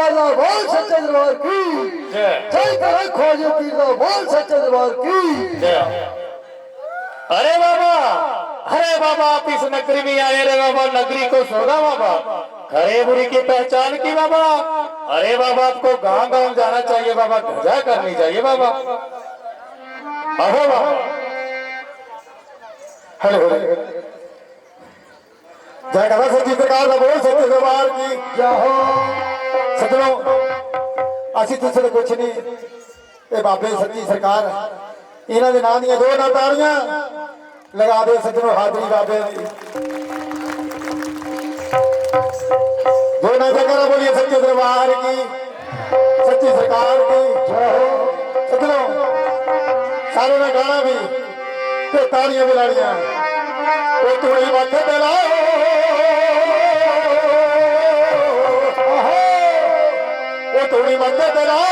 दरबार दा बोल सच्चे दरबार की जय करे खोजे पीर दा बोल सच्चे दरबार की जय। अरे बाबा आप इस नगरी में आए रे बाबा, नगरी को सोना बाबा, खरे बुरी की पहचान की बाबा। अरे बाबा आपको गांव गांव जाना चाहिए बाबा, ध्वजा करनी चाहिए बाबा। अहो बाबा हेलो जय करा सच्ची सरकार दा बोल सच्चे दरबार की जय हो। सजनों असी तुझसे कुछ नहीं, ये बाबे सच्ची सरकार इन्हां दे नाम दियां दो ना ताड़ियां लगा दे सजनों हाजरी बाबे दी। दो ना जगह बोलिए सच्चे दरबार की सच्ची सरकार की जय हो। सजनों सारे ने गाना भी ते ताड़ियां भी लाड़ियां वो तुम्हें मत दिलाओ वो तुम्हें मत दिलाओ